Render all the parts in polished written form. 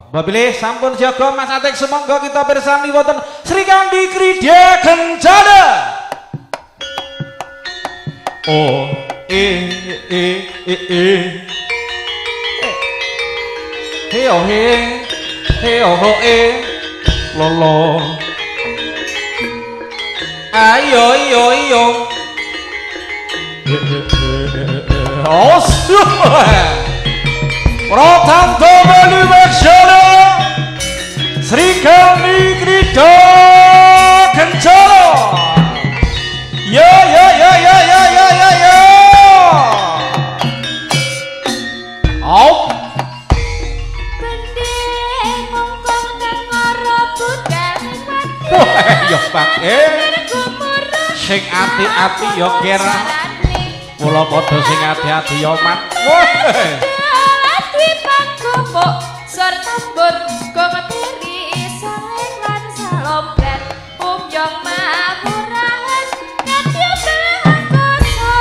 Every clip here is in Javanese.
Babilih sampun jaga Mas Atik semangga kita pirsani wonten Sri Kandi Krida Kencana. Oh he oh he oh ho lolo ayo yo yo oh Pratanta Melu Weksana Sri Kandi Krida Kencana. Ya Op Bendhe ngongkong kang ora budal mati. Ya Pak sing ati-ati ya kira kula padha sing ati-ati ya Mat. Dwi panggomo sur tambur gometeri saling lan salompet umyong mawurahan kadya belahan koso.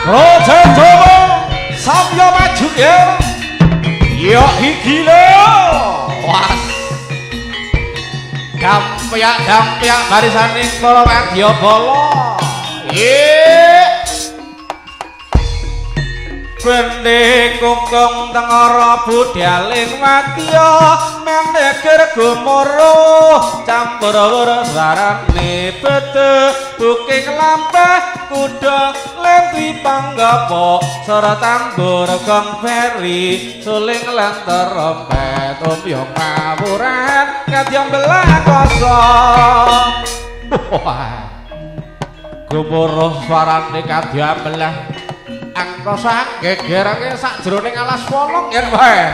Raja Jawa samya maju ya. Ya iki lho. Was. Gampyak barisaning para wadyabala. Bendhe kungkung tengara budhaling wadya menegir gumuruh campur warane bete buking lampah kuda lempi panggapa sora tambur gong feri suling lan trompet umyong mawuran kadya belah koso. Gumuruh swarane kadya belah angkosa gegerake sak jroning alas wolong yen wae.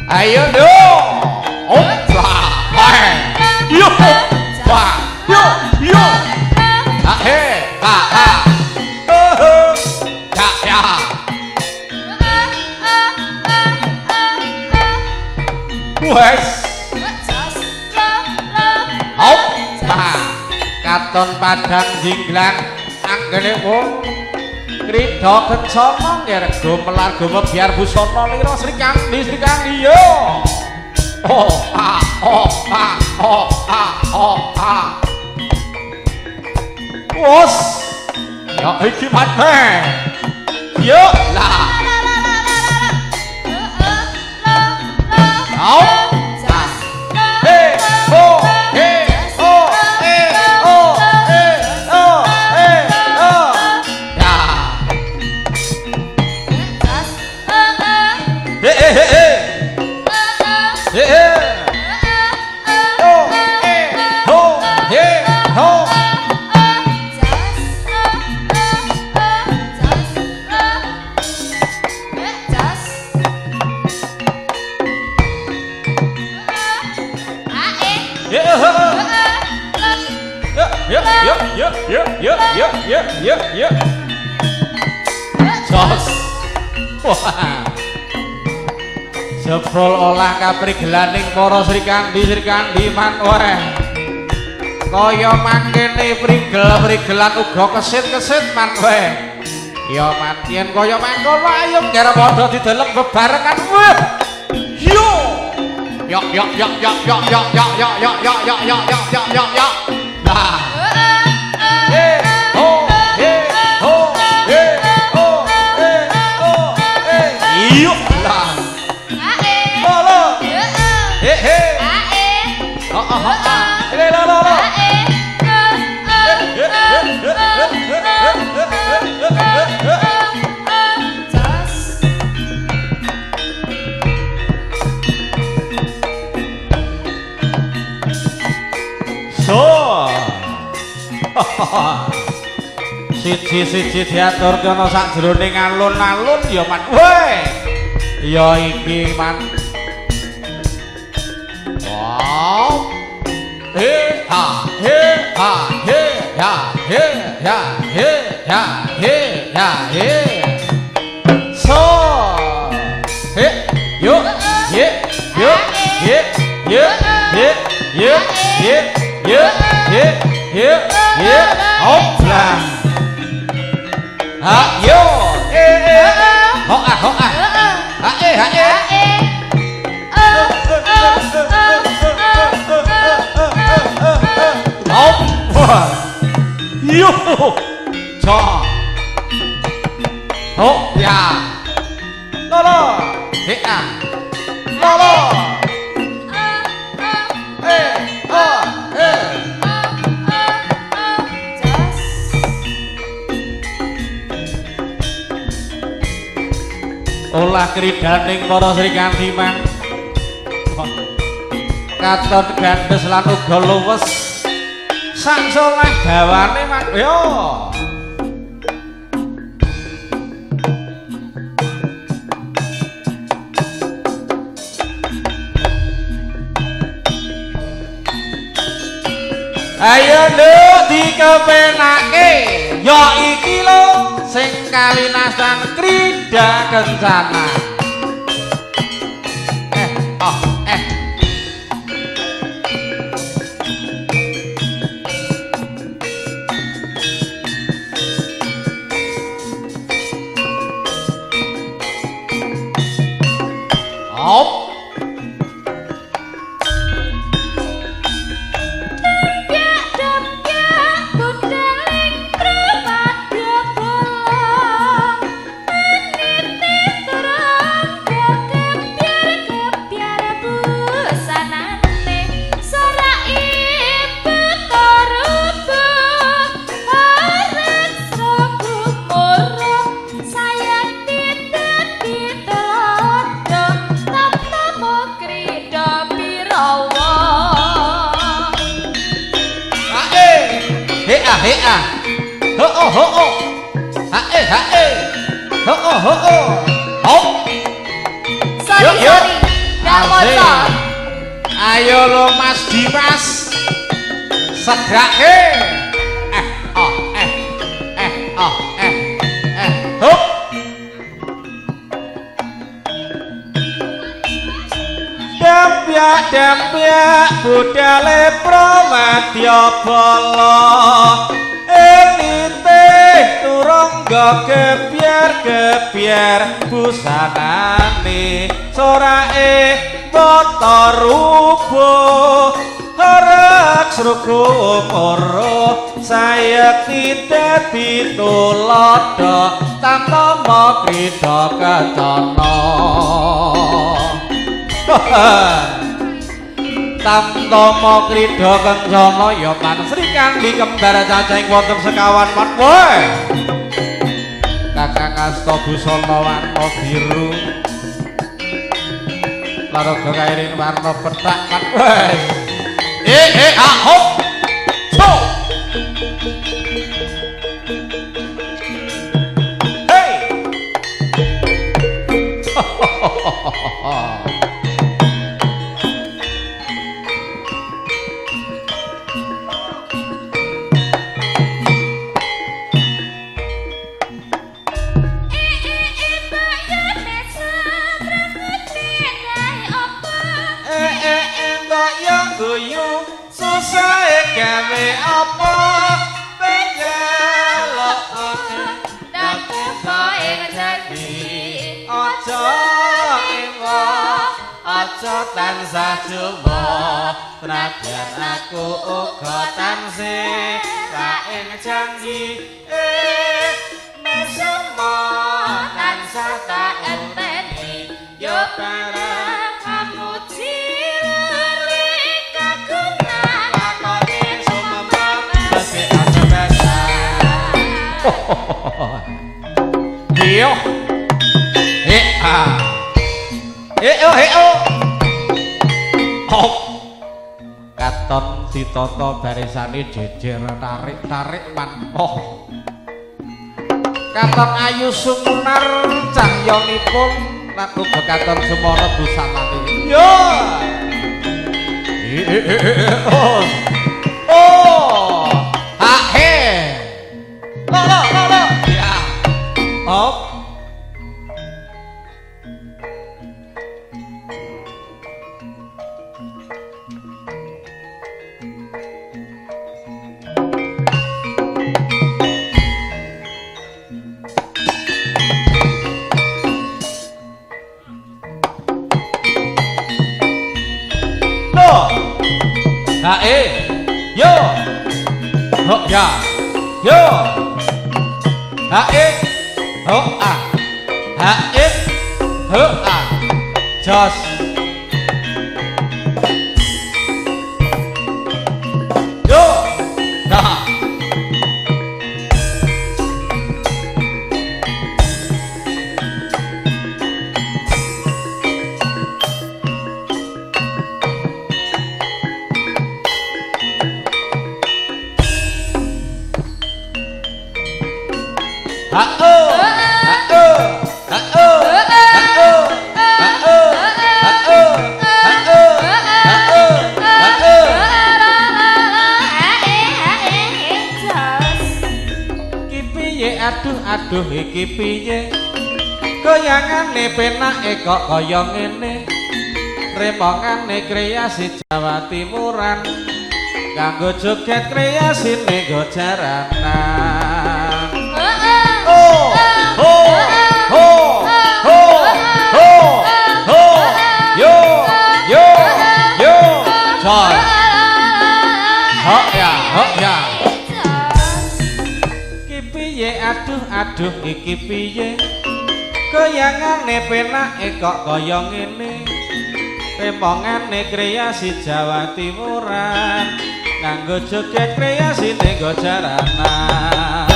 Ayo do. Opla. Yo. Wah. Yo. Ahe. Ha. Ya. Wes. Op. Katon padang jinglang anggene wong Krida Kencana ngergo melar biar busana lira Sri Kandi yo. Wos. Ya iki mate. Yo lah. Au. Ya. Jos. Wah. Jebol olah kaprigelaning para Sri Kandi man wae. Kaya mangkene prigel-prigelan uga kesit-kesit man wae. Ya matien kaya mangkono ayo ngarep padha dideleng bebarengan weh. Yo. Yo. Nah. Siji-siji diaturke ana sakjroning alun-alun ya man. Weh. Ya iki man. Wow. So. Hopla. Ha yo. Ho ah. Ha Yo. Jo. Ho ya. Lolo. Hea. Lolo. Olah kridaning para Sri Kandiman katon gandes lan uga luwes sak soleh dawane mak yo ayo nduk dikepenake ya iki lho sing kawinasan krida kencana hea ho hae ho hop sorry ndak motor ayo lo Mas Dimas segrake hop Dempyak budale Pramadya Bala enite turangga gebyar busanane sorake tata rupa harak sruku mara sayekti dadi tulodo tamtama krida kacana tamtama krida kencana ya kan Sri Kandi kembar cacing wonten sekawan mat woe Kakang Asta busana warna biru laraga kairing warna pethak mat woe hop so hey gawe apa penjelok dak ing janji aja ewa aja tansah jowo senajan aku uga tansih ing janji mesemo tansah tak enteni yo bareng amuji Iyo hop katon ditata barisane jejer tarik man katon ayu sumunar cahyanipun lagu bekaton semana busanane yo lo ya hop yo ho ya Yo. Hae. Ho a. Hae. Ho a. Jos. Yo. Nah. Aduh iki piye goyangane penake kok kaya ngene remongane kreasi Jawa Timuran kanggo joget kreasine go jaranan oh ho ho ho ho ho yo yo yo coy hok ya aduh iki piye goyangane penake kok kaya ngene remongane kreasi Jawa Timuran nganggo joget kreasine go jaranan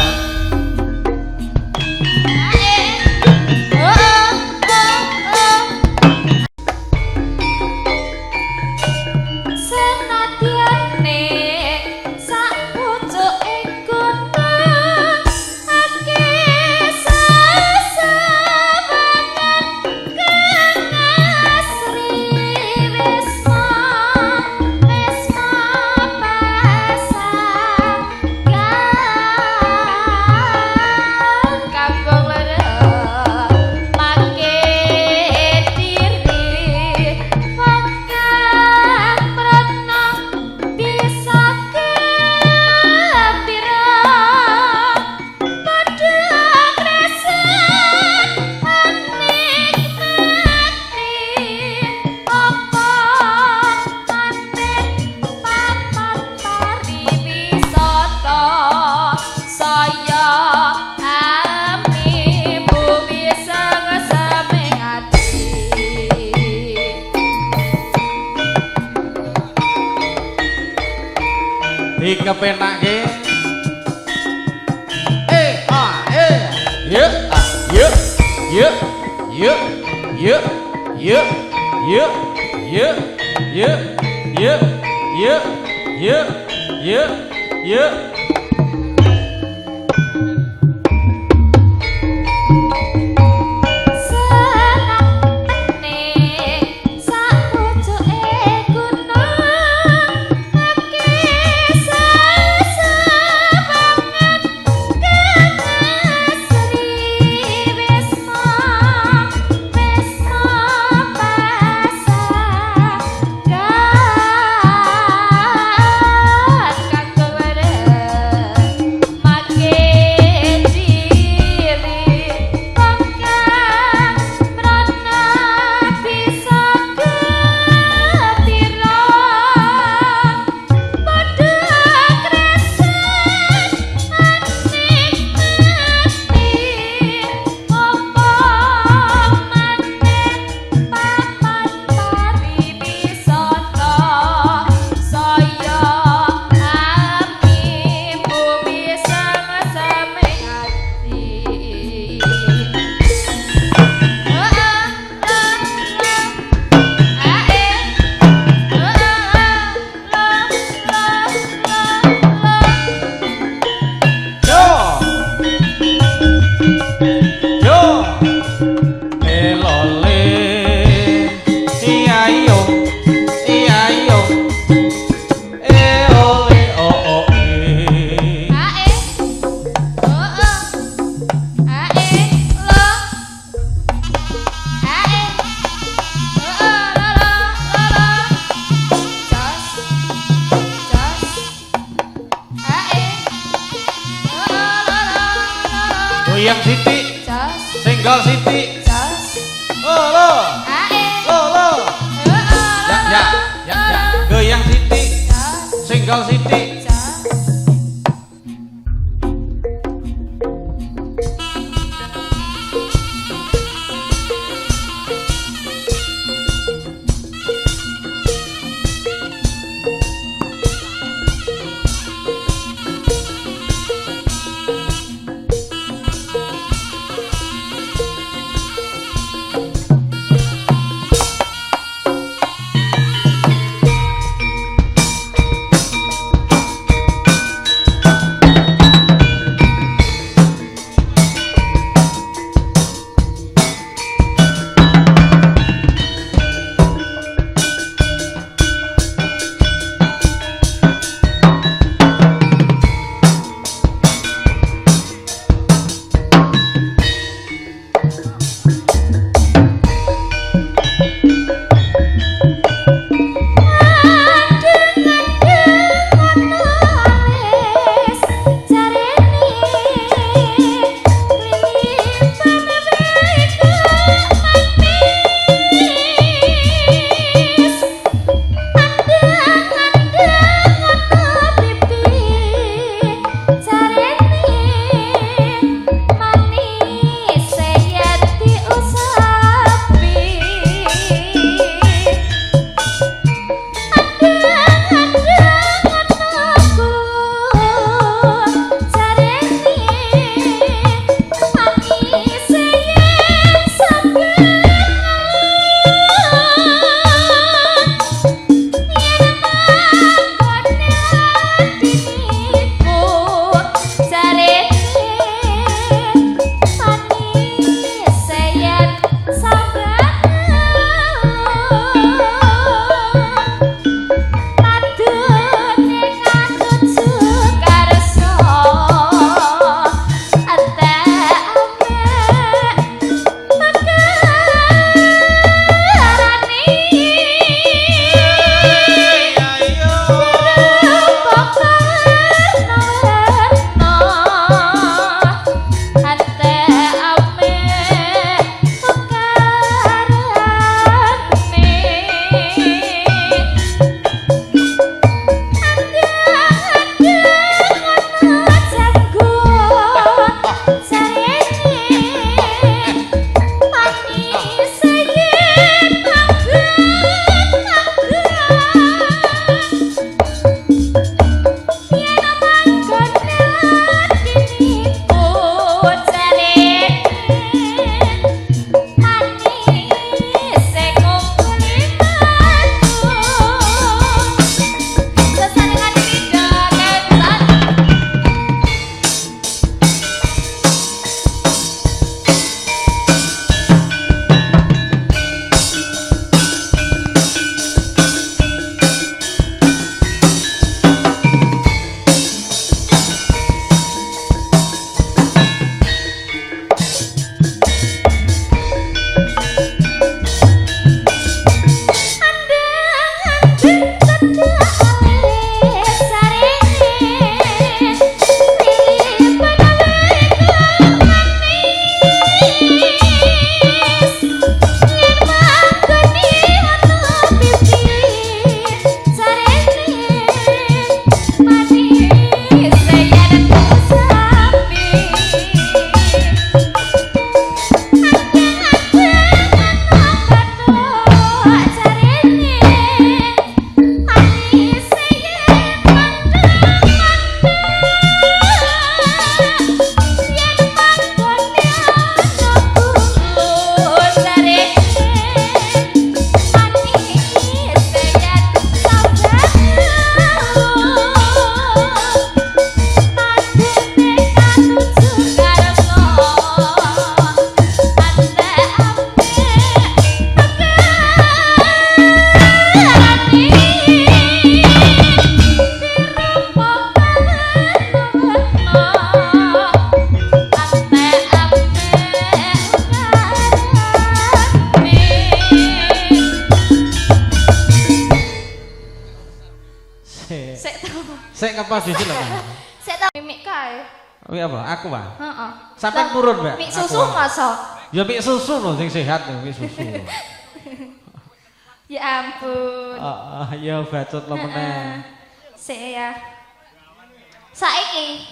kepenake yuk yuk yuk yuk yuk yuk yuk yuk yuk yuk yuk yuk yuk yuk Goyang Siti, single Siti. Lo, ya, goyang Siti, single Siti. Sik ngepas dhisik lho. Sik ta mimik kae. Kuwi apa? Aku wae. Heeh. Sampai turun, Mbak. Mik susu masa? Ya mik susu lho sing sehat lho, mik susu. Ya ampun. Heeh, ya bacot lo meneh. Sik ya. Saiki.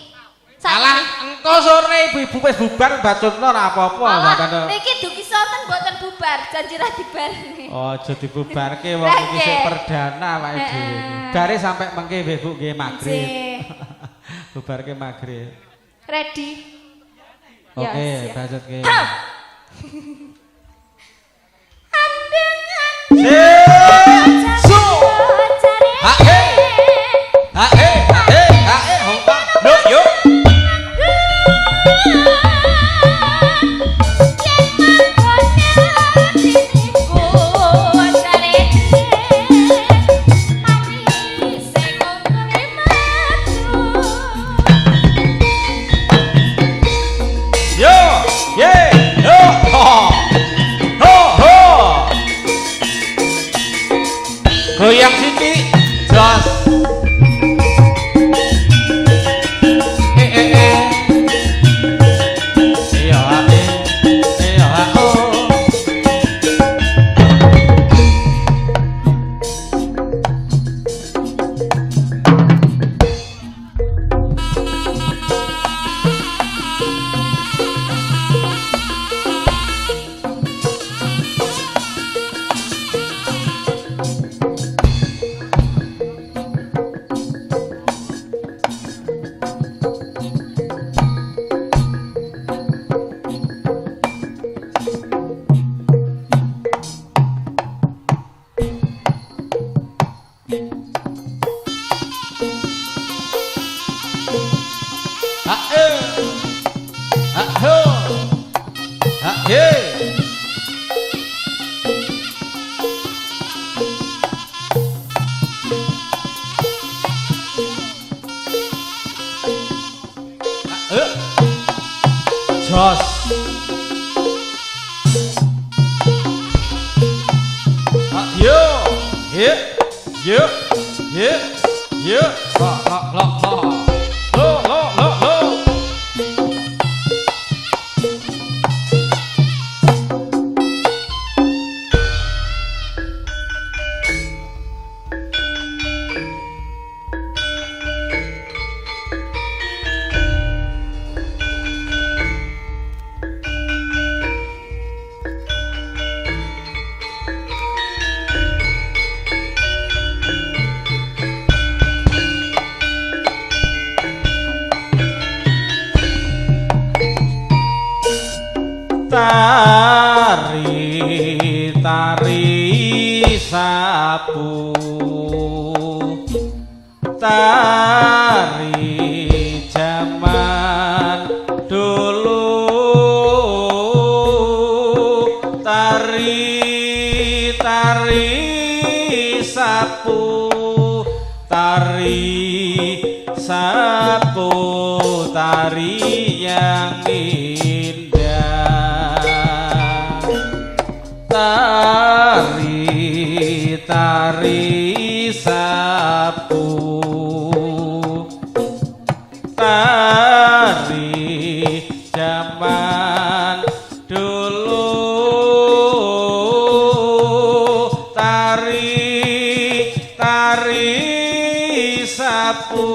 Alah, engko sore ibu-ibu wis bubar bacotno ora apa-apa. Alah, niki dugi sonten mboten bubar, janji ra dibareni. Oh, aja dibubarke wong iki sik perdana awake dhewe. Bare sampe mengke ibu nggih magrib. Bubarke magrib. Ready? Oke, bacotke. Su. Ha he. Ha he, ha he, ha he, hongkong. Look, yuk. Goyang Siti, jos. Jos. Yo, yo, yo, yo, yo, lo. Tari sapu, tari zaman dulu, tari sapu, tari yang tari sapu, tari zaman dulu, tari sapu,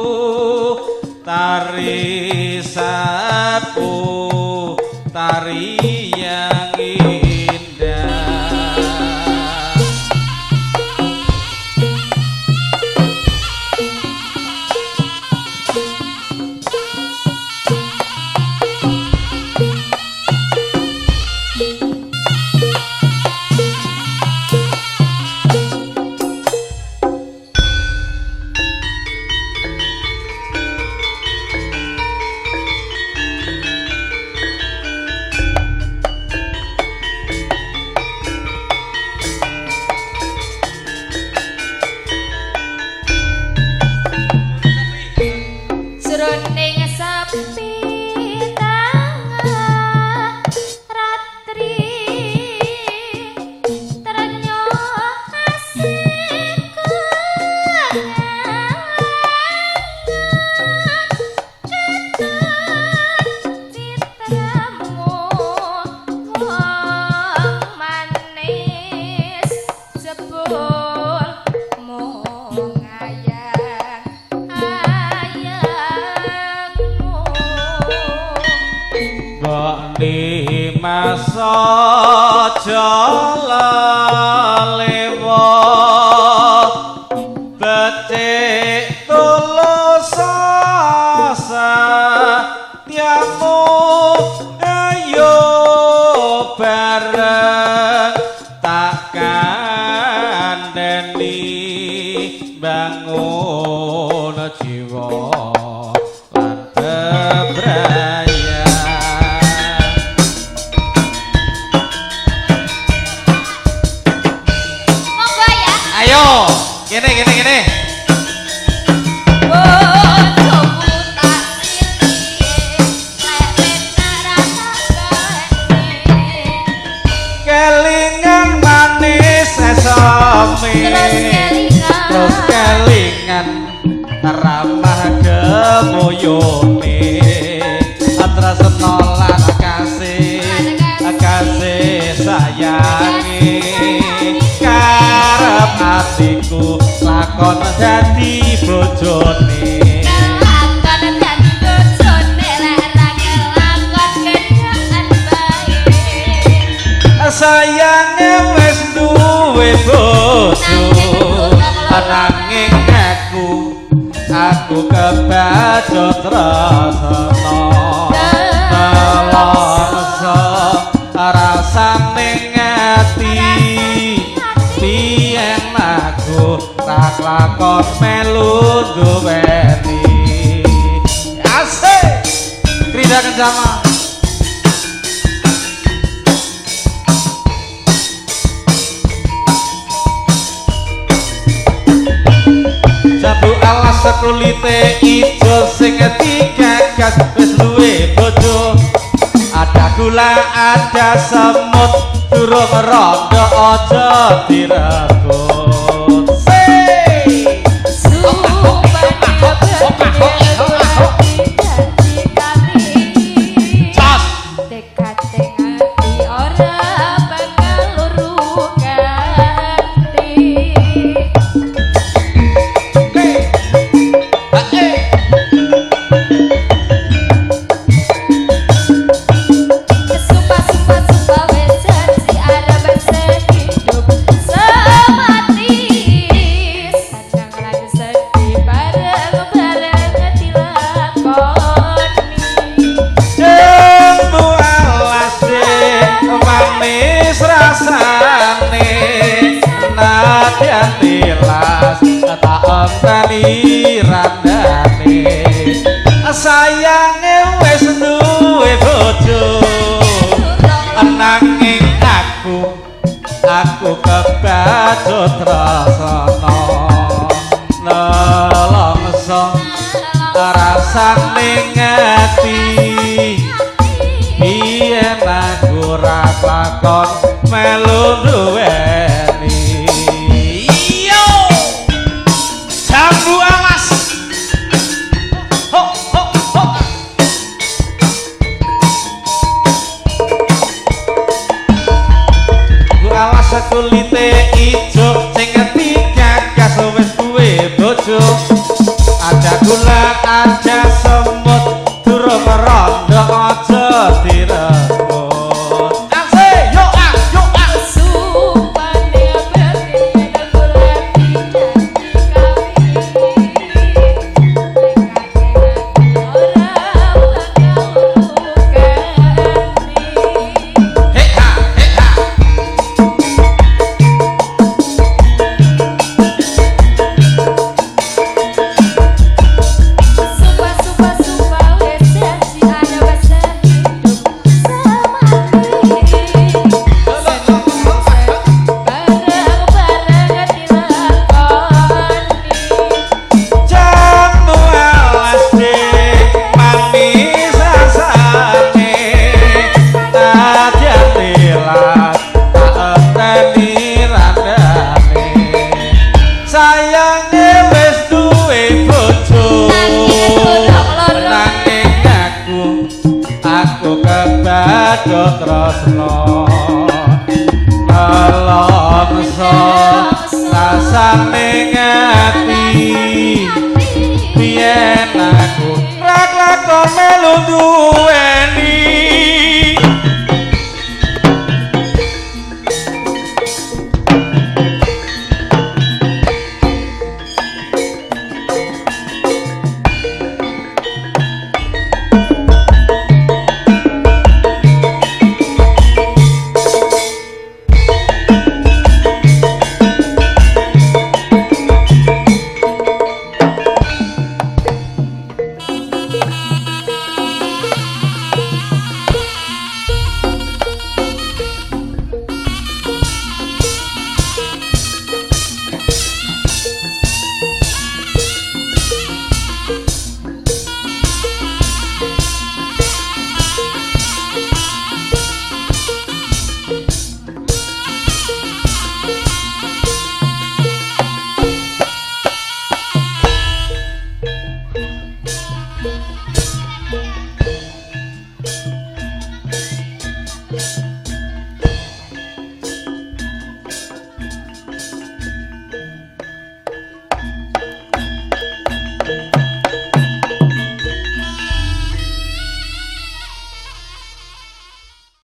tari yang saja lalewa becik tulus setiamu ayo bareng tak kandhani bangun jiwa lan bebrayan. Monggo ya. Ayo, gini. Bojoku tak sirih, lek benaran kowe. Kelingan manis esome terus kelingan ramah gemoyone tresno lan kasih sayangi karep atiku lakon dadi bojone. Lakon dadi bojone lek ra kelakon kenyakan bae. Sayange wis duwe bojo nanging aku kebacut rasana nelongso rasane ngati piyen aku tak lakon melu duweni asik krida kencama. Jambu alas kulite ijo sing digagas wis duwe bojo. Ada gula, ada semut, durung rondo aja direbut. Tilas tak empani randane sayange wis duwe bojo nanging aku kebacut rasana nelongso rasane ngati biyen aku ra lakon melu duweni. Jambu alas ho. Bu alas kulite ijo sing digagas wis duwe bojo. Ada gula, ada semut, durung rondo aja direbut. Asik, yo ah. Supane berkene kula tidak padha tresno nelongso rasane ngati biyen aku lakon melu duweni